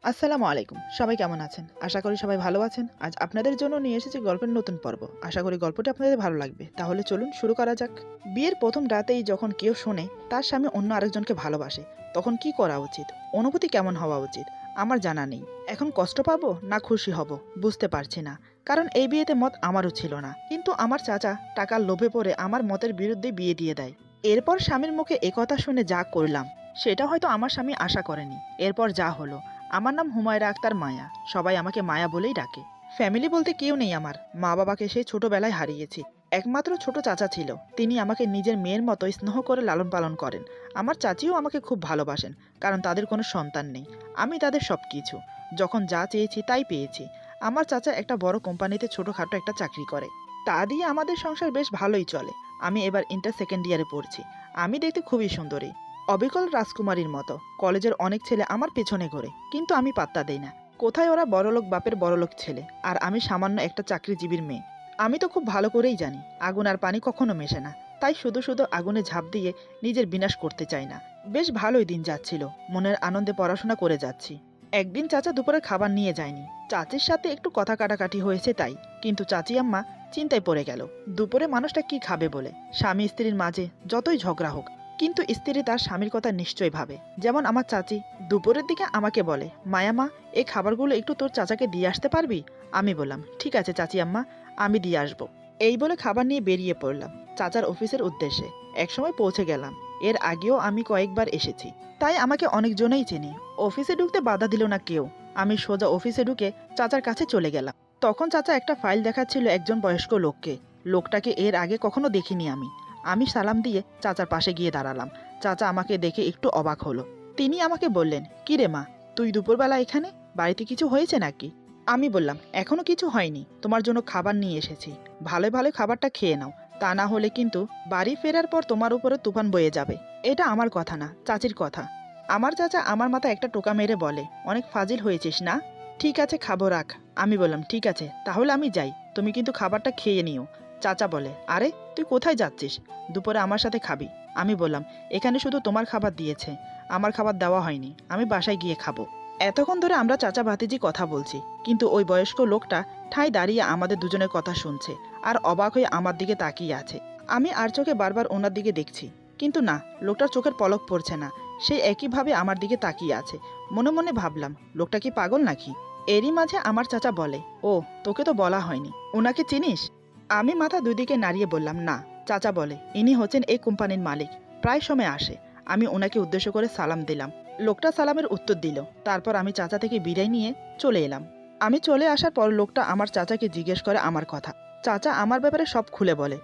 আসসালামু আলাইকুম। সবাই কেমন আছেন? আশা করি সবাই ভালো আছেন। আজ আপনাদের জন্য নিয়ে এসেছি গল্পের নতুন পর্ব। আশা করি গল্পটি আপনাদের ভালো লাগবে। তাহলে চলুন শুরু করা যাক। বিয়ের প্রথম রাতেই যখন কেউ শোনে তার স্বামী অন্য আরেকজনকে ভালোবাসে, তখন কি করা উচিত? অনুভূতি কেমন হওয়া উচিত? আমার জানা নেই। এখন কষ্ট পাবো না খুশি হব বুঝতে পারছি না। কারণ এই বিয়েতে মত আমারও ছিল না। কিন্তু আমার চাচা টাকার লোভে পড়ে আমার মতের বিরুদ্ধে বিয়ে দিয়ে দেয়। এরপর স্বামীর মুখে একথা শুনে যা করলাম সেটা হয়তো আমার স্বামী আশা করেনি। এরপর যা হলো, আমার নাম হুমায়রা আক্তার মায়া। সবাই আমাকে মায়া বলেই ডাকে। ফ্যামিলি বলতে কেউ নেই আমার। মা বাবাকে সেই ছোটবেলায় হারিয়েছি। একমাত্র ছোট চাচা ছিল, তিনি আমাকে নিজের মেয়ের মতো স্নেহ করে লালন পালন করেন। আমার চাচিও আমাকে খুব ভালোবাসেন, কারণ তাদের কোনো সন্তান নেই। আমি তাদের সব কিছু। যখন যা চেয়েছি তাই পেয়েছি। আমার চাচা একটা বড় কোম্পানিতে ছোটখাটো একটা চাকরি করে। তা দিয়ে আমাদের সংসার বেশ ভালোই চলে। আমি এবার ইন্টার সেকেন্ড ইয়ারে পড়ছি। আমি দেখতে খুবই সুন্দরী, অবিকল রাজকুমারীর মতো। কলেজের অনেক ছেলে আমার পেছনে ঘোরে, কিন্তু আমি পাত্তা দেই না। কোথায় ওরা বড়লোক বাপের বড়লোক ছেলে, আর আমি সামান্য একটা চাকরিজীবীর মেয়ে। আমি তো খুব ভালো করেই জানি আগুন আর পানি কখনো মেশে না। তাই শুধু শুধু আগুনে ঝাঁপ দিয়ে নিজের বিনাশ করতে চাই না। বেশ ভালোই দিন যাচ্ছিল, মনের আনন্দে পড়াশোনা করে যাচ্ছি। একদিন চাচা দুপুরে খাবার নিয়ে যায়নি। চাচির সাথে একটু কথা কাটাকাটি হয়েছে তাই। কিন্তু চাচি আম্মা চিন্তায় পড়ে গেল দুপুরে মানুষটা কি খাবে বলে। স্বামী স্ত্রীর মাঝে যতই ঝগড়া হোক, কিন্তু স্ত্রী তার স্বামীর কথা নিশ্চয়ই ভাবে। যেমন আমার চাচি দুপুরের দিকে আমাকে বলে, মায়ামা, এই খাবারগুলো একটু তোর চাচাকে দিয়ে আসতে পারবি? আমি বললাম, ঠিক আছে চাচি আম্মা, আমি দিয়ে আসবো। এই বলে খাবার নিয়ে বেরিয়ে পড়লাম চাচার অফিসের উদ্দেশ্যে। একসময় পৌঁছে গেলাম। এর আগেও আমি কয়েকবার এসেছি, তাই আমাকে অনেকজনেই চেনে। অফিসে ঢুকতে বাধা দিল না কেউ। আমি সোজা অফিসে ঢুকে চাচার কাছে চলে গেলাম। তখন চাচা একটা ফাইল দেখাচ্ছিল একজন বয়স্ক লোককে। লোকটাকে এর আগে কখনো দেখিনি আমি। আমি সালাম দিয়ে চাচার পাশে গিয়ে দাঁড়ালাম। চাচা আমাকে দেখে একটু অবাক হলো। তিনি আমাকে বললেন, কি রে মা, তুই দুপুরবেলা এখানে? বাড়িতে কিছু হয়েছে নাকি? আমি বললাম, এখনো কিছু হয়নি, তোমার জন্য খাবার নিয়ে এসেছি। ভালো ভালো খাবারটা খেয়ে নাও, তা না হলে কিন্তু বাড়ি ফেরার পর তোমার উপরে তুফান বয়ে যাবে। এটা আমার কথা না, চাচির কথা। আমার চাচা আমার মাথায় একটা টোকা মেরে বলে, অনেক ফাজিল হয়েছিস না? ঠিক আছে খাবো, রাখ। আমি বললাম, ঠিক আছে তাহলে আমি যাই, তুমি কিন্তু খাবারটা খেয়ে নিও। চাচা বলে, আরে তুই কোথায় যাচ্ছিস? দুপুরে আমার সাথে খাবি। আমি বললাম, এখানে শুধু তোমার খাবার দিয়েছে, আমার খাবার দেওয়া হয়নি, আমি বাসায় গিয়ে খাবো। এতক্ষণ ধরে আমরা চাচা ভাতিজি কথা বলছি, কিন্তু ওই বয়স্ক লোকটা ঠাঁই দাঁড়িয়ে আমাদের দুজনের কথা শুনছে আর অবাক হয়ে আমার দিকে তাকিয়ে আছে। আমি আর চোখে বারবার ওনার দিকে দেখছি, কিন্তু না, লোকটার চোখের পলক পড়ছে না। সে একইভাবে আমার দিকে তাকিয়ে আছে। মনে মনে ভাবলাম, লোকটা কি পাগল নাকি? এরই মাঝে আমার চাচা বলে, ও, তোকে তো বলা হয়নি, ওনাকে চিনিস? আমি মাথা দুদিকে নাড়িয়ে বললাম, না। চাচা বলে, ইনি হচ্ছেন এই কোম্পানির মালিক, প্রায় সময় আসে। আমি ওনাকে উদ্দেশ্য করে সালাম দিলাম। লোকটা সালামের উত্তর দিল। তারপর আমি চাচা থেকে বিদায় নিয়ে চলে এলাম। আমি চলে আসার পর লোকটা আমার চাচাকে জিজ্ঞেস করে আমার কথা। চাচা আমার ব্যাপারে সব খুলে বলে।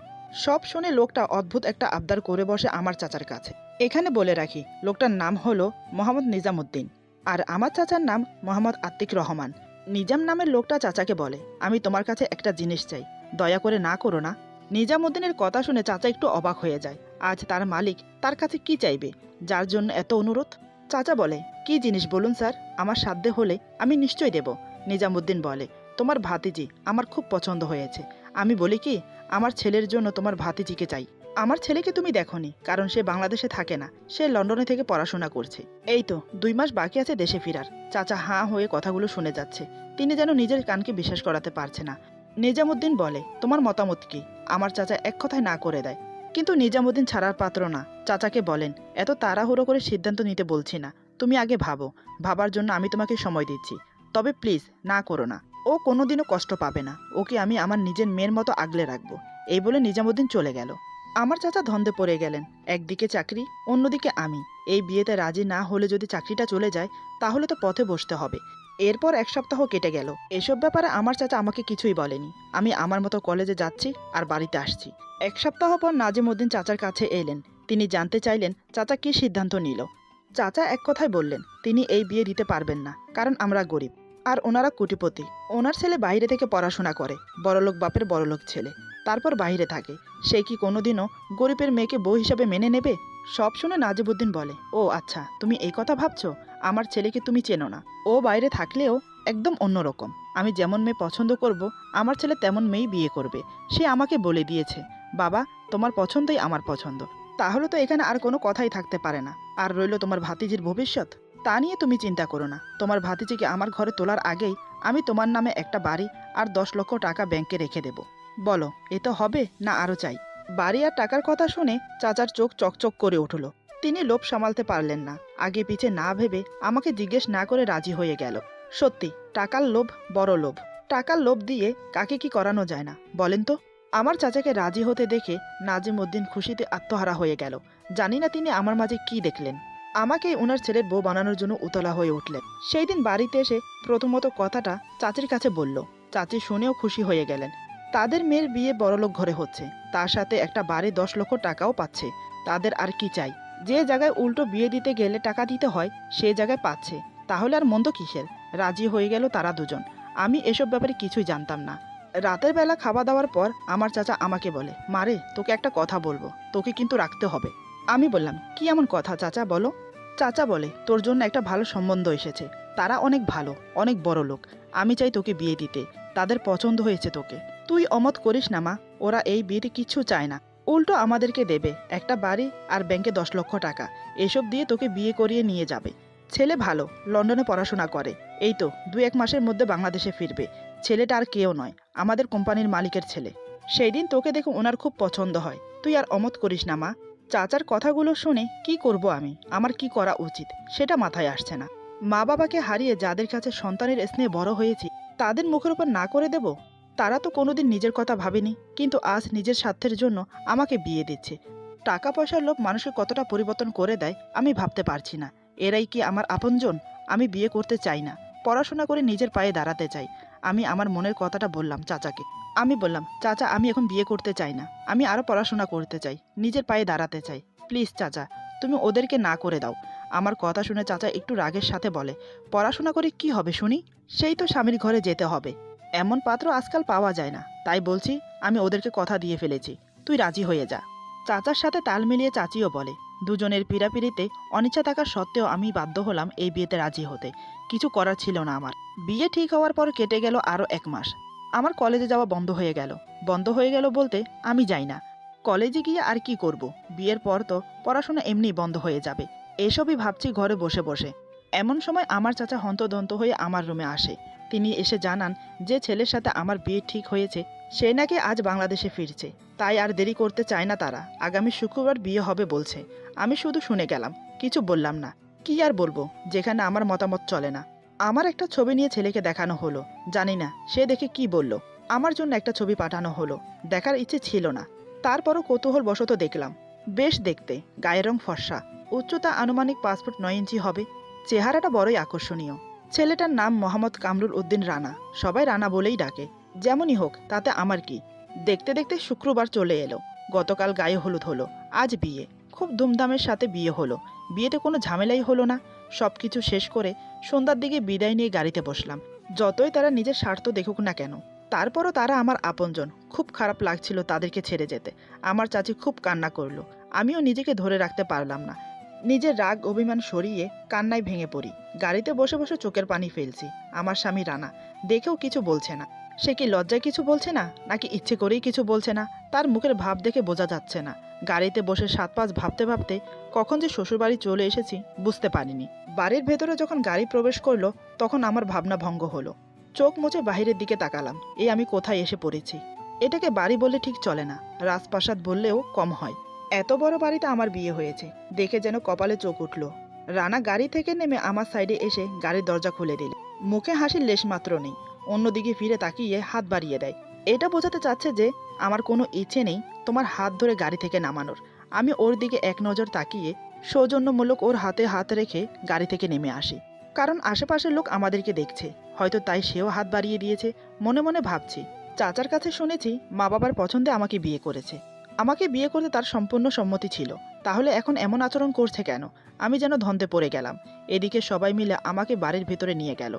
সব শুনে লোকটা অদ্ভুত একটা আবদার করে বসে আমার চাচার কাছে। এখানে বলে রাখি, লোকটার নাম হলো মোহাম্মদ নিজামুদ্দিন, আর আমার চাচার নাম মোহাম্মদ আতিক রহমান। নিজাম নামের লোকটা চাচাকে বলে, আমি তোমার কাছে একটা জিনিস চাই, দয়া করে না করো না। নিজামুদ্দিনের কথা শুনে চাচা একটু অবাক হয়ে যায়। আজ তার মালিক তার কাছে কি চাইবে, যার জন্য এত অনুরোধ? চাচা বলে, কি জিনিস বলুন স্যার, আমার সাধ্যে হলে আমি নিশ্চয় দেব। নিজামুদ্দিন বলে, তোমার ভাতিজি আমার খুব পছন্দ হয়েছে। আমি বলি কি, আমার ছেলের জন্য তোমার ভাতিজিকে চাই। আমার ছেলেকে তুমি দেখোনি, কারণ সে বাংলাদেশে থাকে না, সে লন্ডনে থেকে পড়াশোনা করছে। এই তো 2 মাস বাকি আছে দেশে ফেরার। চাচা হাঁ হয়ে কথাগুলো শুনে যাচ্ছে। তিনি যেন নিজের কানকে বিশ্বাস করাতে পারছে না। নিজামুদ্দিন বলে, তোমার মতামত কি? আমার চাচা এক কথায় না করে দেয়। কিন্তু নিজামুদ্দিন ছাড়ার পাত্র না। চাচাকে বলেন, এত তাড়াহুড়ো করে সিদ্ধান্ত নিতে বলছি না, তুমি আগে ভাবো। ভাবার জন্য আমি তোমাকে সময় দিচ্ছি, তবে প্লিজ না করো না। ও কোনোদিনও কষ্ট পাবে না, ওকে আমি আমার নিজের মেয়ের মতো আগলে রাখবো। এই বলে নিজামুদ্দিন চলে গেল। আমার চাচা ধন্দে পড়ে গেলেন। একদিকে চাকরি, অন্যদিকে আমি। এই বিয়েতে রাজি না হলে যদি চাকরিটা চলে যায়, তাহলে তো পথে বসতে হবে। এরপর 1 সপ্তাহ কেটে গেল। এসব ব্যাপারে আমার চাচা আমাকে কিছুই বলেনি। আমি আমার মতো কলেজে যাচ্ছি আর বাড়িতে আসছি। 1 সপ্তাহ পর নাজিমউদ্দিন চাচার কাছে এলেন। তিনি জানতে চাইলেন চাচা কী সিদ্ধান্ত নিল। চাচা এক কথায় বললেন, তিনি এই বিয়ে দিতে পারবেন না, কারণ আমরা গরিব আর ওনারা কোটিপতি। ওনার ছেলে বাইরে থেকে পড়াশোনা করে, বড়লোক বাপের বড়লোক ছেলে, তারপর বাইরে থাকে। সে কি কোনোদিনও গরিবের মেয়েকে বউ হিসাবে মেনে নেবে? সব শুনে নাজিবউদ্দিন বলে, ও আচ্ছা, তুমি এই কথা ভাবছো? আমার ছেলেকে তুমি চেনো না। ও বাইরে থাকলেও একদম অন্যরকম। আমি যেমন মেয়ে পছন্দ করব, আমার ছেলে তেমন মেয়েই বিয়ে করবে। সে আমাকে বলে দিয়েছে, বাবা, তোমার পছন্দই আমার পছন্দ। তাহলে তো এখানে আর কোনো কথাই থাকতে পারে না। আর রইল তোমার ভাতিজির ভবিষ্যৎ। তা নিয়ে তুমি চিন্তা করো না। তোমার ভাতিজিকে আমার ঘরে তোলার আগেই আমি তোমার নামে একটা বাড়ি আর 10 লক্ষ টাকা ব্যাংকে রেখে দেব। বলো, এ তো হবে না আরও চাই? বাড়ি আর টাকার কথা শুনে চাচার চোখ চকচক করে উঠল। তিনি লোভ সামালতে পারলেন না। আগে পিছে না ভেবে আমাকে জিজ্ঞেস না করে রাজি হয়ে গেল। সত্যি, টাকার লোভ বড় লোভ। টাকার লোভ দিয়ে কাকে কি করানো যায় না বলেন তো? আমার চাচাকে রাজি হতে দেখে নাজিম উদ্দিন খুশিতে আত্মহারা হয়ে গেল। জানি না তিনি আমার মাঝে কি দেখলেন। আমাকে ওনার ছেলের বউ বানানোর জন্য উতলা হয়ে উঠলেন। সেই দিন বাড়িতে এসে প্রথমত কথাটা চাচির কাছে বলল। চাচি শুনেও খুশি হয়ে গেলেন। তাদের মেয়ের বিয়ে বড়লোক ঘরে হচ্ছে, তার সাথে একটা বাড়ি 10 লক্ষ টাকাও পাচ্ছে। তাদের আর কি চাই? যে জায়গায় উল্টো বিয়ে দিতে গেলে টাকা দিতে হয় সেই জায়গায় পাচ্ছে, তাহলে আর মন্দ কিসের? রাজি হয়ে গেল তারা দুজন। আমি এসব ব্যাপারে কিছুই জানতাম না। রাতের বেলা খাওয়া দাওয়ার পর আমার চাচা আমাকে বলে, মারে তোকে একটা কথা বলবো, তোকে কিন্তু রাখতে হবে। আমি বললাম, কি এমন কথা চাচা, বলো। চাচা বলে, তোর জন্য একটা ভালো সম্বন্ধ এসেছে। তারা অনেক ভালো, অনেক বড় লোক। আমি চাই তোকে বিয়ে দিতে। তাদের পছন্দ হয়েছে তোকে। তুই অমত করিস না মা, ওরা এই বিয়েতে কিচ্ছু চায় না। উল্টো আমাদেরকে দেবে একটা বাড়ি আর ব্যাংকে 10 লক্ষ টাকা। এসব দিয়ে তোকে বিয়ে করিয়ে নিয়ে যাবে। ছেলে ভালো, লন্ডনে পড়াশোনা করে। এই তো 2-1 মাসের মধ্যে বাংলাদেশে ফিরবে। ছেলেটা আর কেউ নয়, আমাদের কোম্পানির মালিকের ছেলে। সেই দিন তোকে দেখে ওনার খুব পছন্দ হয়। তুই আর অমত করিস না মা। চাচার কথাগুলো শুনে কি করব আমি? আমার কি করা উচিত সেটা মাথায় আসছে না। মা বাবাকে হারিয়ে যাদের কাছে সন্তানের স্নেহে বড় হয়েছি, তাদের মুখের উপর না করে দেব? তারা তো কোনোদিন নিজের কথা ভাবেনি, কিন্তু আজ নিজের স্বার্থের জন্য আমাকে বিয়ে দিচ্ছে। টাকা পয়সার লোভ মানুষকে কতটা পরিবর্তন করে দেয় আমি ভাবতে পারছি না। এরাই কি আমার আপনজন? আমি বিয়ে করতে চাই না, পড়াশোনা করে নিজের পায়ে দাঁড়াতে চাই। আমি আমার মনের কথাটা বললাম চাচাকে। আমি বললাম, চাচা আমি এখন বিয়ে করতে চাই না, আমি আরও পড়াশোনা করতে চাই, নিজের পায়ে দাঁড়াতে চাই। প্লিজ চাচা, তুমি ওদেরকে না করে দাও। আমার কথা শুনে চাচা একটু রাগের সাথে বলে, পড়াশোনা করে কি হবে শুনি? সেই তো স্বামীর ঘরে যেতে হবে। এমন পাত্র আজকাল পাওয়া যায় না। তাই বলছি, আমি ওদেরকে কথা দিয়ে ফেলেছি, তুই রাজি হয়ে যা। চাচার সাথে তাল মিলিয়ে চাচিও বলে। দুজনের পীড়াপিড়িতে অনিচ্ছা থাকা সত্ত্বেও আমি বাধ্য হলাম এই বিয়েতে রাজি হতে। কিছু করার ছিল না আমার। বিয়ে ঠিক হওয়ার পর কেটে গেল আরও 1 মাস। আমার কলেজে যাওয়া বন্ধ হয়ে গেল। বন্ধ হয়ে গেল বলতে আমি যাই না। কলেজে গিয়ে আর কি করব? বিয়ের পর তো পড়াশোনা এমনি বন্ধ হয়ে যাবে। এসবই ভাবছি ঘরে বসে বসে। এমন সময় আমার চাচা হন্তদন্ত হয়ে আমার রুমে আসে। তিনি এসে জানান যে ছেলের সাথে আমার বিয়ে ঠিক হয়েছে সে নাকি আজ বাংলাদেশে ফিরছে। তাই আর দেরি করতে চায় না তারা। আগামী শুক্রবার বিয়ে হবে বলছে। আমি শুধু শুনে গেলাম, কিছু বললাম না। কি আর বলবো যেখানে আমার মতামত চলে না। আমার একটা ছবি নিয়ে ছেলেকে দেখানো হলো। জানি না সে দেখে কি বলল। আমার জন্য একটা ছবি পাঠানো হলো। দেখার ইচ্ছে ছিল না, তারপরও কৌতূহল বশত দেখলাম। বেশ দেখতে, গায়ের রং ফর্সা, উচ্চতা আনুমানিক 5 ফুট 9 ইঞ্চি হবে। চেহারাটা বড়ই আকর্ষণীয়। ছেলেটার নাম মোহাম্মদ কামরুল উদ্দিন রানা। সবাই রানা বলেই ডাকে। যেমনই হোক তাতে আমার কি। দেখতে দেখতে শুক্রবার চলে এলো। গতকাল গায়ে হলুদ হলো, আজ বিয়ে। খুব ধুমধামের সাথে বিয়ে হলো। বিয়েতে কোনো ঝামেলাই হলো না। সব কিছু শেষ করে সন্ধ্যার দিকে বিদায় নিয়ে গাড়িতে বসলাম। যতই তারা নিজের স্বার্থ দেখুক না কেন, তারপরও তারা আমার আপনজন। খুব খারাপ লাগছিল তাদেরকে ছেড়ে যেতে। আমার চাচি খুব কান্না করলো। আমিও নিজেকে ধরে রাখতে পারলাম না। নিজের রাগ অভিমান সরিয়ে কান্নায় ভেঙে পড়ি। গাড়িতে বসে বসে চোখের পানি ফেলছি। আমার স্বামী রানা দেখেও কিছু বলছে না। সে কি লজ্জায় কিছু বলছে না, নাকি ইচ্ছে করেই কিছু বলছে না? তার মুখের ভাব দেখে বোঝা যাচ্ছে না। গাড়িতে বসে 7-5 ভাবতে ভাবতে কখন যে শ্বশুরবাড়ি চলে এসেছি বুঝতে পারিনি। বাড়ির ভেতরে যখন গাড়ি প্রবেশ করলো তখন আমার ভাবনা ভঙ্গ হলো। চোখ মুছে বাহিরের দিকে তাকালাম। আমি কোথায় এসে পড়েছি? এটাকে বাড়ি বললে ঠিক চলে না, রাজপ্রাসাদ বললেও কম হয়। এত বড় বাড়িতে আমার বিয়ে হয়েছে দেখে যেন কপালে চোখ উঠল। রানা গাড়ি থেকে নেমে আমার সাইডে এসে গাড়ির দরজা খুলে দিল। মুখে হাসির লেশমাত্র নেই। অন্যদিকে ফিরে তাকিয়ে হাত বাড়িয়ে দেয়। এটা বোঝাতে চাচ্ছে যে আমার কোনো ইচ্ছে নেই তোমার হাত ধরে গাড়ি থেকে নামানোর। আমি ওর দিকে এক নজর তাকিয়ে সৌজন্যমূলক ওর হাতে হাত রেখে গাড়ি থেকে নেমে আসি। কারণ আশেপাশের লোক আমাদেরকে দেখছে, হয়তো তাই সেও হাত বাড়িয়ে দিয়েছে। মনে মনে ভাবছি, চাচার কাছে শুনেছি মা বাবার পছন্দে আমাকে বিয়ে করেছে। আমাকে বিয়ে করতে তার সম্পূর্ণ সম্মতি ছিল। তাহলে এখন এমন আচরণ করছে কেন? আমি যেন ধন্দে পড়ে গেলাম। এদিকে সবাই মিলে আমাকে বাড়ির ভেতরে নিয়ে গেল।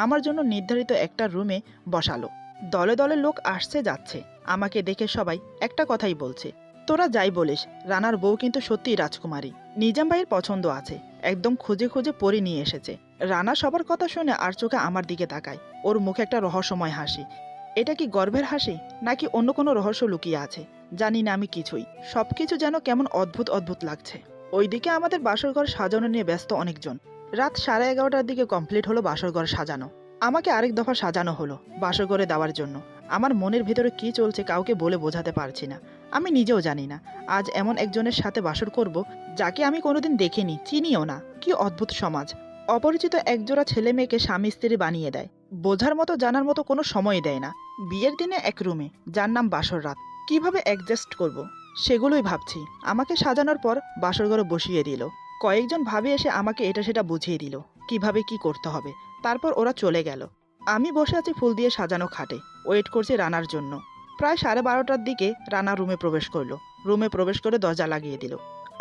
আমার জন্য নির্ধারিত একটা রুমে বসালো। দলে দলে লোক আসছে যাচ্ছে। আমাকে দেখে সবাই একটা কথাই বলছে, তোরা যাই বলিস, রানার বউ কিন্তু সত্যিই রাজকুমারী। নিজাম ভাইয়ের পছন্দ আছে। একদম খুঁজে খুঁজে পরি নিয়ে এসেছে। রানা সবার কথা শুনে আর চোখে আমার দিকে তাকায়। ওর মুখে একটা রহস্যময় হাসি। এটা কি গর্বের হাসি, নাকি অন্য কোনো রহস্য লুকিয়ে আছে? জানি না আমি কিছুই। সবকিছু যেন কেমন অদ্ভুত অদ্ভুত লাগছে। ওইদিকে আমাদের বাসর ঘর সাজানো নিয়ে ব্যস্ত অনেকজন। রাত 11:30টার দিকে কমপ্লিট হলো বাসর ঘর সাজানো। আমাকে আরেক দফা সাজানো হলো বাসর ঘরে দেওয়ার জন্য। আমার মনের ভেতরে কি চলছে কাউকে বলে বোঝাতে পারছি না। আমি নিজেও জানি না আজ এমন একজনের সাথে বাসর করব যাকে আমি কোনোদিন দেখিনি, চিনিও না। কি অদ্ভুত সমাজ! অপরিচিত একজোড়া ছেলে মেয়েকে স্বামী স্ত্রী বানিয়ে দেয়, বোঝার মতো জানার মতো কোনো সময় দেয় না। বিয়ের দিনে এক রুমে, যার নাম বাসর রাত, কিভাবে অ্যাডজাস্ট করব সেগুলোই ভাবছি। আমাকে সাজানোর পর বাসর ঘরে বসিয়ে দিল। কয়েকজন ভাবি এসে আমাকে এটা সেটা বুঝিয়ে দিল কিভাবে কি করতে হবে। তারপর ওরা চলে গেল। আমি বসে আছি ফুল দিয়ে সাজানো খাটে, ওয়েট করছি রানার জন্য। প্রায় 12:30টার দিকে রানা রুমে প্রবেশ করলো। রুমে প্রবেশ করে দরজা লাগিয়ে দিল।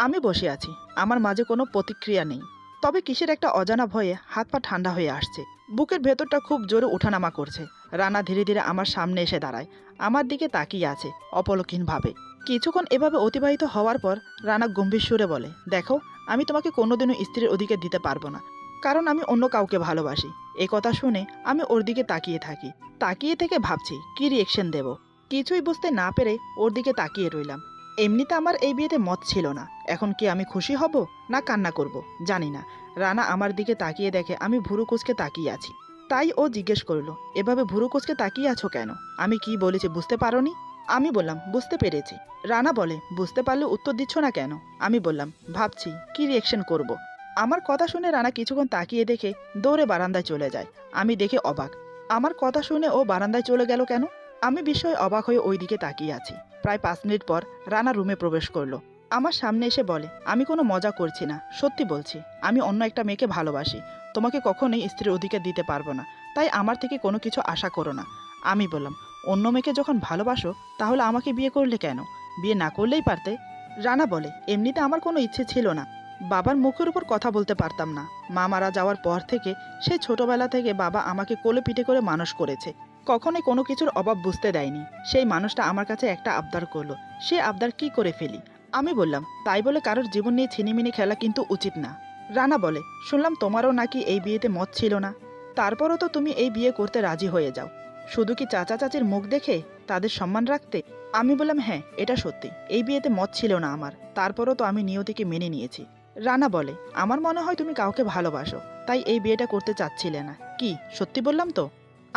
আমি বসে আছি, আমার মাঝে কোনো প্রতিক্রিয়া নেই। তবে কিসের একটা অজানা ভয়ে হাত পা ঠান্ডা হয়ে আসছে। বুকের ভেতরটা খুব জোরে ওঠানামা করছে। রানা ধীরে ধীরে আমার সামনে এসে দাঁড়ায়, আমার দিকে তাকিয়ে আছে অপলকহীনভাবে। কিছুক্ষণ এভাবে অতিবাহিত হওয়ার পর রানা গম্ভীর সুরে বলে, দেখো, আমি তোমাকে কোনোদিনও স্ত্রীর অধিকার দিতে পারবো না, কারণ আমি অন্য কাউকে ভালোবাসি। এ কথা শুনে আমি ওর দিকে তাকিয়ে থাকি। তাকিয়ে থেকে ভাবছি কি রিয়েকশন দেব। কিছুই বুঝতে না পেরে ওর দিকে তাকিয়ে রইলাম। এমনিতে আমার এই বিয়েতে মত ছিল না। এখন কি আমি খুশি হব না কান্না করব জানি না। রানা আমার দিকে তাকিয়ে দেখে আমি ভুরু কুঁচকে তাকিয়ে আছি। তাই ও জিজ্ঞেস করলো, এভাবে ভুরু কুঁচকে তাকিয়ে আছো কেন? আমি কি বলেছি বুঝতে পারোনি? আমি বললাম, বুঝতে পেরেছি। রানা বলে, বুঝতে পারলে উত্তর দিচ্ছ না কেন? আমি বললাম, ভাবছি কি রিয়েকশন করব। আমার কথা শুনে রানা কিছুক্ষণ তাকিয়ে দেখে দৌড়ে বারান্দায় চলে যায়। আমি দেখে অবাক, আমার কথা শুনে ও বারান্দায় চলে গেল কেন? আমি বিস্ময়ে অবাক হয়ে ওই দিকে তাকিয়ে আছি। প্রায় 5 মিনিট পর রানা রুমে প্রবেশ করলো। আমার সামনে এসে বলে, আমি কোনো মজা করছি না, সত্যি বলছি। আমি অন্য একটা মেয়েকে ভালোবাসি। তোমাকে কখনোই স্ত্রীর অধিকার দিতে পারবো না, তাই আমার থেকে কোনো কিছু আশা করো না। আমি বললাম, অন্য মেয়েকে যখন ভালোবাসো তাহলে আমাকে বিয়ে করলে কেন? বিয়ে না করলেই পারতে। রানা বলে, এমনিতে আমার কোনো ইচ্ছে ছিল না। বাবার মুখের উপর কথা বলতে পারতাম না। মা মারা যাওয়ার পর থেকে, সেই ছোটবেলা থেকে বাবা আমাকে কোলে পিঠে করে মানুষ করেছে। কখনোই কোনো কিছুর অভাব বুঝতে দেয়নি। সেই মানুষটা আমার কাছে একটা আবদার করলো, সে আবদার কি করে ফেলি। আমি বললাম, তাই বলে কারোর জীবন নিয়ে ছিনিমিনি খেলা কিন্তু উচিত না। রানা বলে, শুনলাম তোমারও নাকি এই বিয়েতে মত ছিল না, তারপরও তো তুমি এই বিয়ে করতে রাজি হয়ে যাও। শুধু কি চাচা চাচির মুখ দেখে তাদের সম্মান রাখতে? আমি বললাম, হ্যাঁ, এটা সত্যি, এই বিয়েতে মত ছিল না আমার, তারপরও তো আমি নিয়তিকে মেনে নিয়েছি। রানা বলে, আমার মনে হয় তুমি কাউকে ভালোবাসো, তাই এই বিয়েটা করতে চাচ্ছিলে না। কি সত্যি বললাম তো?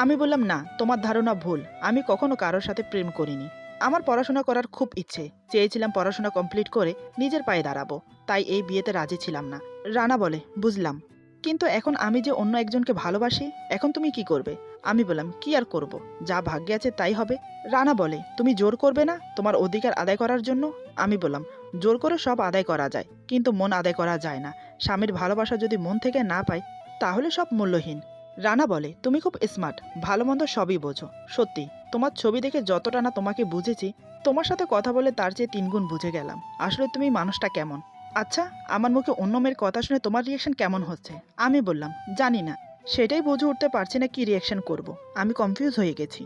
আমি বললাম, না, তোমার ধারণা ভুল। আমি কখনো কারোর সাথে প্রেম করিনি। আমার পড়াশোনা করার খুব ইচ্ছে, চেয়েছিলাম পড়াশোনা কমপ্লিট করে নিজের পায়ে দাঁড়াবো, তাই এই বিয়েতে রাজি ছিলাম না। রানা বলে, বুঝলাম, কিন্তু এখন আমি যে অন্য একজনকে ভালোবাসি, এখন তুমি কি করবে? আমি বললাম, কি আর করব, যা ভাগ্যে আছে তাই হবে। রানা বলে, তুমি জোর করবে না তোমার অধিকার আদায় করার জন্য? আমি বললাম, জোর করে সব আদায় করা যায়, কিন্তু মন আদায় করা যায় না। স্বামীর ভালোবাসা যদি মন থেকে না পাই, তাহলে সব মূল্যহীন। রানা বলে, তুমি খুব স্মার্ট, ভালো মন্দ সবই বোঝো। সত্যি, তোমার ছবি দেখে যতটা না তোমাকে বুঝেছি, তোমার সাথে কথা বলে তার চেয়ে 3 গুণ বুঝে গেলাম আসলে তুমি মানুষটা কেমন। আচ্ছা, আমার মুখে অন্য মেয়ের কথা শুনে তোমার রিয়েকশন কেমন হচ্ছে? আমি বললাম, জানি না, সেটাই বুঝে উঠতে পারছি না কি রিয়েকশন করব। আমি কনফিউজ হয়ে গেছি।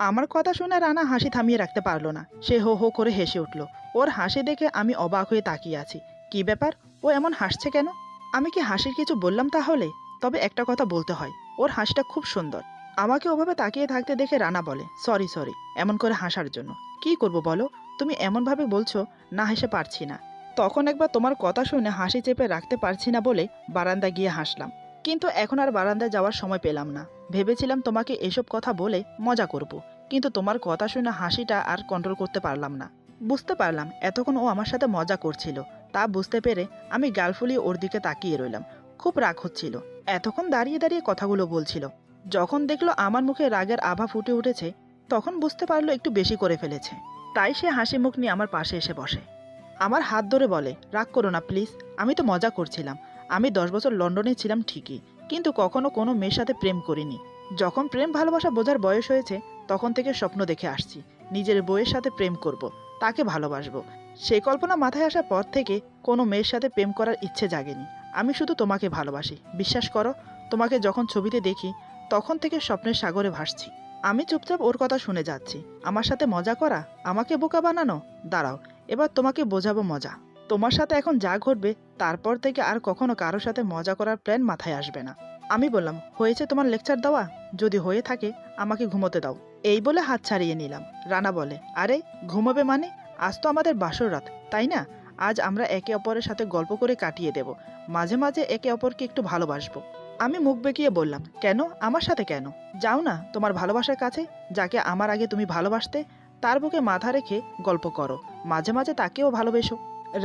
আমার কথা শুনে রানা হাসি থামিয়ে রাখতে পারলো না। সে হো হো করে হেসে উঠল। ওর হাসি দেখে আমি অবাক হয়ে তাকিয়ে আছি। কি ব্যাপার, ও এমন হাসছে কেন? আমি কি হাসির কিছু বললাম তাহলে? তবে একটা কথা বলতে হয়, ওর হাসিটা খুব সুন্দর। আমাকে ওভাবে তাকিয়ে থাকতে দেখে রানা বলে, সরি সরি এমন করে হাসার জন্য। কি করব বলো, তুমি এমনভাবে বলছো, না হেসে পারছি না। তখন একবার তোমার কথা শুনে হাসি চেপে রাখতে পারছি না বলে বারান্দায় গিয়ে হাসলাম। কিন্তু এখন আর বারান্দায় যাওয়ার সময় পেলাম না। ভেবেছিলাম তোমাকে এসব কথা বলে মজা করব, কিন্তু তোমার কথা শুনে হাসিটা আর কন্ট্রোল করতে পারলাম না। বুঝতে পারলাম এতক্ষণ ও আমার সাথে মজা করছিল। তা বুঝতে পেরে আমি গাল ফুলিয়ে ওর দিকে তাকিয়ে রইলাম। খুব রাগ হচ্ছিল। এতক্ষণ দাঁড়িয়ে দাঁড়িয়ে কথাগুলো বলছিল। যখন দেখলো আমার মুখে রাগের আভা ফুটে উঠেছে, তখন বুঝতে পারলো একটু বেশি করে ফেলেছে। তাই সে হাসি মুখ নিয়ে আমার পাশে এসে বসে। আমার হাত ধরে বলে, রাগ করো না প্লিজ, আমি তো মজা করছিলাম। আমি 10 বছর লন্ডনে ছিলাম ঠিকই, কিন্তু কখনো কোনো মেয়ের সাথে প্রেম করিনি। যখন প্রেম ভালোবাসা বোঝার বয়স হয়েছে, তখন থেকে স্বপ্ন দেখে আসছি নিজের বউয়ের সাথে প্রেম করব, তাকে ভালোবাসবো। সেই কল্পনা মাথায় আসার পর থেকে কোনো মেয়ের সাথে প্রেম করার ইচ্ছে জাগেনি। আমি শুধু তোমাকে ভালোবাসি, বিশ্বাস করো। তোমাকে যখন ছবিতে দেখি, তখন থেকে স্বপ্নের সাগরে ভাসছি। আমি চুপচাপ ওর কথা শুনে যাচ্ছি। আমার সাথে মজা করা, আমাকে বোকা বানানো। দাঁড়াও, এবার তোমাকে বোঝাবো মজা। তোমার সাথে এখন যা ঘটবে, তারপর থেকে আর কখনো কারোর সাথে মজা করার প্ল্যান মাথায় আসবে না। আমি বললাম, হয়েছে তোমার লেকচার দেওয়া? যদি হয়ে থাকে আমাকে ঘুমোতে দাও। এই বলে হাত ছাড়িয়ে নিলাম। রানা বলে, আরে ঘুমোবে মানে? আজ তো আমাদের বাসর রাত, তাই না? আজ আমরা একে অপরের সাথে গল্প করে কাটিয়ে দেব, মাঝে মাঝে একে অপরকে একটু ভালোবাসবো। আমি মুখ বেঁকিয়ে বললাম, কেন, আমার সাথে কেন? যাও না তোমার ভালোবাসার কাছে, যাকে আমার আগে তুমি ভালোবাসতে তার বুকে মাথা রেখে গল্প করো, মাঝে মাঝে তাকেও ভালোবেসো।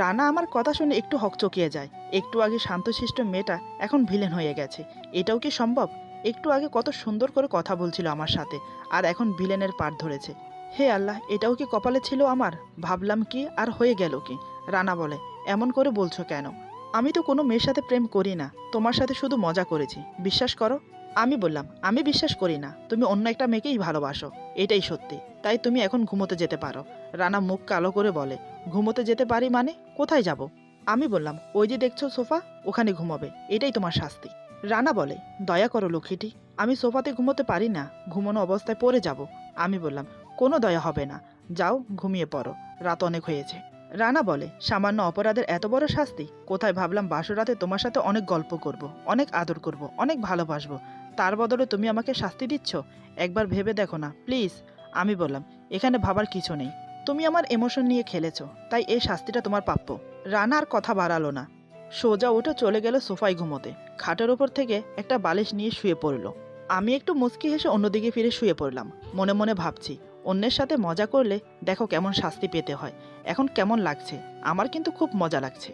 রানা আমার কথা শুনে একটু হকচকিয়ে যায়। একটু আগে শান্তশিষ্ট মেয়েটা এখন ভিলেন হয়ে গেছে, এটাও কি সম্ভব? একটু আগে কত সুন্দর করে কথা বলছিল আমার সাথে, আর এখন ভিলেনের পাঠ ধরেছে। হে আল্লাহ, এটাও কি কপালে ছিল আমার? ভাবলাম কি আর হয়ে গেল কি। রানা বলে, এমন করে বলছো কেন? আমি তো কোনো মেয়ের সাথে প্রেম করি না, তোমার সাথে শুধু মজা করেছি, বিশ্বাস করো। আমি বললাম, আমি বিশ্বাস করি না, তুমি অন্য একটা মেয়েকেই ভালোবাসো, এটাই সত্যি, তাই তুমি এখন ঘুমোতে যেতে পারো। রানা মুখ কালো করে বলে, ঘুমোতে যেতে পারি মানে? কোথায় যাব? আমি বললাম, ওই যে দেখছো সোফা, ওখানে ঘুমাবে, এটাই তোমার শাস্তি। রানা বলে, দয়া করো লক্ষ্মীটি, আমি সোফাতে ঘুমোতে পারি না, ঘুমানো অবস্থায় পড়ে যাব। আমি বললাম, কোনো দয়া হবে না, যাও ঘুমিয়ে পড়ো, রাত অনেক হয়েছে। রানা বলে, সামান্য অপরাধের এত বড় শাস্তি? কোথায় ভাবলাম বাসরাতে তোমার সাথে অনেক গল্প করব, অনেক আদর করব, অনেক ভালোবাসবো, তার বদলে তুমি আমাকে শাস্তি দিচ্ছ? একবার ভেবে দেখো না প্লিজ। আমি বললাম, এখানে ভাবার কিছু নেই, তুমি আমার ইমোশন নিয়ে খেলেছো, তাই এই শাস্তিটা তোমার প্রাপ্য। রানা আর কথা বাড়ালো না, সোজা উঠে চলে গেল সোফায় ঘুমোতে। খাটের ওপর থেকে একটা বালিশ নিয়ে শুয়ে পড়ল। আমি একটু মুচকি হেসে অন্যদিকে ফিরে শুয়ে পড়লাম। মনে মনে ভাবছি, অন্যের সাথে মজা করলে দেখো কেমন শাস্তি পেতে হয়, এখন কেমন লাগছে, আমার কিন্তু খুব মজা লাগছে।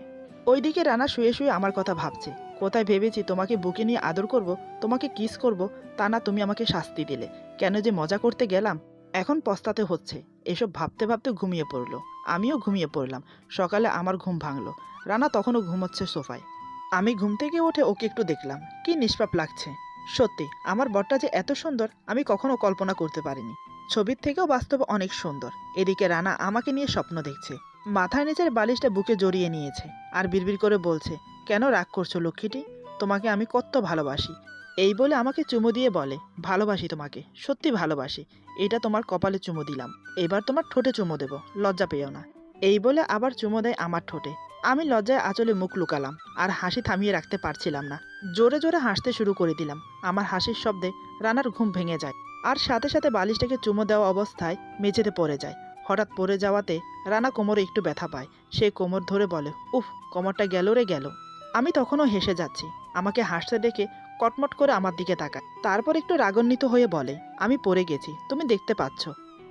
ওইদিকে রানা শুয়ে শুয়ে আমার কথা ভাবছে। কোথায় ভেবেছি তোমাকে বুকে নিয়ে আদর করব, তোমাকে কিস করব, তা না তুমি আমাকে শাস্তি দিলে, কেন যে মজা করতে গেলাম, এখন পস্তাতে হচ্ছে। এসব ভাবতে ভাবতে ঘুমিয়ে পড়লো। আমিও ঘুমিয়ে পড়লাম। সকালে আমার ঘুম ভাঙলো। রানা তখনও ঘুমোচ্ছে সোফায়। আমি ঘুম থেকে উঠে ওকে একটু দেখলাম, কি নিষ্পাপ লাগছে। সত্যি আমার বরটা যে এত সুন্দর আমি কখনো কল্পনা করতে পারিনি। ছবির থেকেও বাস্তবে অনেক সুন্দর। এদিকে রানা আমাকে নিয়ে স্বপ্ন দেখছে, মাথায় নিচের বালিশটা বুকে জড়িয়ে নিয়েছে, আর বিড়বিড় করে বলছে, কেন রাগ করছো লক্ষ্মীটি, তোমাকে আমি কত ভালোবাসি। এই বলে আমাকে চুমু দিয়ে বলে, ভালোবাসি তোমাকে, সত্যি ভালোবাসি। এটা তোমার কপালে চুমু দিলাম, এবার তোমার ঠোঁটে চুমু দেব, লজ্জা পেও না। এই বলে আবার চুমু দেয় আমার ঠোঁটে। আমি লজ্জায় আঁচলে মুখ লুকালাম, আর হাসি থামিয়ে রাখতে পারছিলাম না। জোরে জোরে হাসতে শুরু করে দিলাম। আমার হাসির শব্দে রানার ঘুম ভেঙে যায়, আর সাথে সাথে বালিশটাকে চুমু দেওয়া অবস্থায় মেঝেতে পড়ে যায়। হঠাৎ পড়ে যাওয়াতে রানা কোমরে একটু ব্যথা পায়। সে কোমর ধরে বলে, উফ, কোমরটা গেল রে গেল। আমি তখনও হেসে যাচ্ছি। আমাকে হাসতে দেখে কটমট করে আমার দিকে তাকায়, তারপর একটু রাগান্বিত হয়ে বলে, আমি পড়ে গেছি, তুমি দেখতে পাচ্ছ,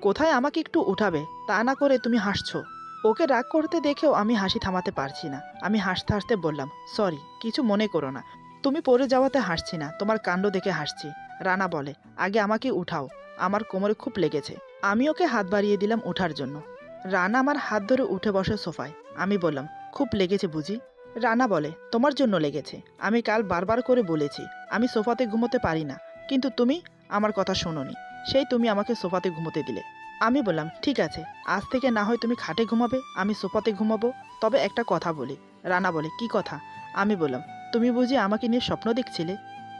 কোথায় আমাকে একটু উঠাবে, তা না করে তুমি হাসছো। ওকে রাগ করতে দেখেও আমি হাসি থামাতে পারছি না। আমি হাসতে হাসতে বললাম, সরি, কিছু মনে করো না, তুমি পড়ে যাওয়াতে হাসছি না, তোমার কাণ্ড দেখে হাসছি। রানা বলে, আগে আমাকে উঠাও, আমার কোমরে খুব লেগেছে। আমি ওকে হাত বাড়িয়ে দিলাম ওঠার জন্য। রানা আমার হাত ধরে উঠে বসে সোফায়। আমি বললাম, খুব লেগেছে বুঝি? রানা বলে, তোমার জন্য লেগেছে, আমি কাল বারবার করে বলেছি আমি সোফাতে ঘুমোতে পারি না, কিন্তু তুমি আমার কথা শোনোনি, সেই তুমি আমাকে সোফাতে ঘুমোতে দিলে। আমি বললাম, ঠিক আছে, আজ থেকে না হয় তুমি খাটে ঘুমাবে, আমি সোফাতে ঘুমাবো, তবে একটা কথা বলি। রানা বলে, কি কথা? আমি বললাম, তুমি বুঝি আমাকে নিয়ে স্বপ্ন দেখছিলে?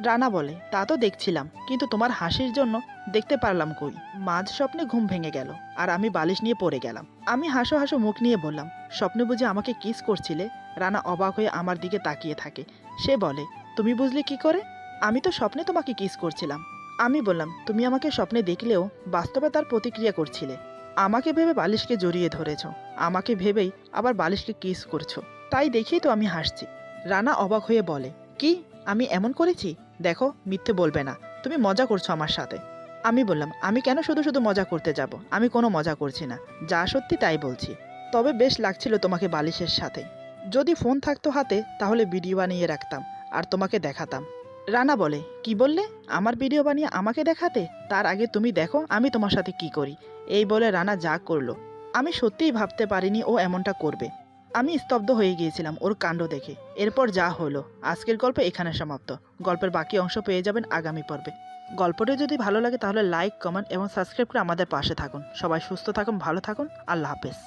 রানা বলে, তা তো দেখছিলাম, কিন্তু তোমার হাসির জন্য দেখতে পারলাম কই। মাঝ স্বপ্নে ঘুম ভেঙে গেল, আর আমি বালিশ নিয়ে পড়ে গেলাম। আমি হাসো হাসো মুখ নিয়ে বললাম, স্বপ্নে বুঝি আমাকে কিস করছিলে? রানা অবাক হয়ে আমার দিকে তাকিয়ে থাকে। সে বলে, তুমি বুঝলে কি করে? আমি তো স্বপ্নে তোমাকে কিস করছিলাম। আমি বললাম, তুমি আমাকে স্বপ্নে দেখলেও বাস্তবে তার প্রতিক্রিয়া করছিলে। আমাকে ভেবে বালিশকে জড়িয়ে ধরেছ, আমাকে ভেবেই আবার বালিশকে কিস করছো, তাই দেখেই তো আমি হাসছি। রানা অবাক হয়ে বলে, কি, আমি এমন করেছি? দেখো, মিথ্যে বলবে না, তুমি মজা করছো আমার সাথে। আমি বললাম, আমি কেন শুধু শুধু মজা করতে যাব, আমি কোনো মজা করছি না, যা সত্যি তাই বলছি। তবে বেশ লাগছিল তোমাকে বালিশের সাথে। যদি ফোন থাকতো হাতে তাহলে ভিডিও বানিয়ে রাখতাম আর তোমাকে দেখাতাম। রানা বলে, কি বললে? আমার ভিডিও বানিয়ে আমাকে দেখাতে? তার আগে তুমি দেখো আমি তোমার সাথে কি করি। এই বলে রানা যা করলো, আমি সত্যিই ভাবতে পারিনি ও এমনটা করবে। আমি স্তব্ধ হয়ে গিয়েছিলাম ওর কাণ্ড দেখে। এরপর যা হলো, আজকের গল্প এখানে সমাপ্ত। গল্পের বাকি অংশ পেয়ে যাবেন আগামী পর্বে। গল্পটি যদি ভালো লাগে তাহলে লাইক, কমেন্ট এবং সাবস্ক্রাইব করে আমাদের পাশে থাকুন। সবাই সুস্থ থাকুন, ভালো থাকুন, আল্লাহ হাফেজ।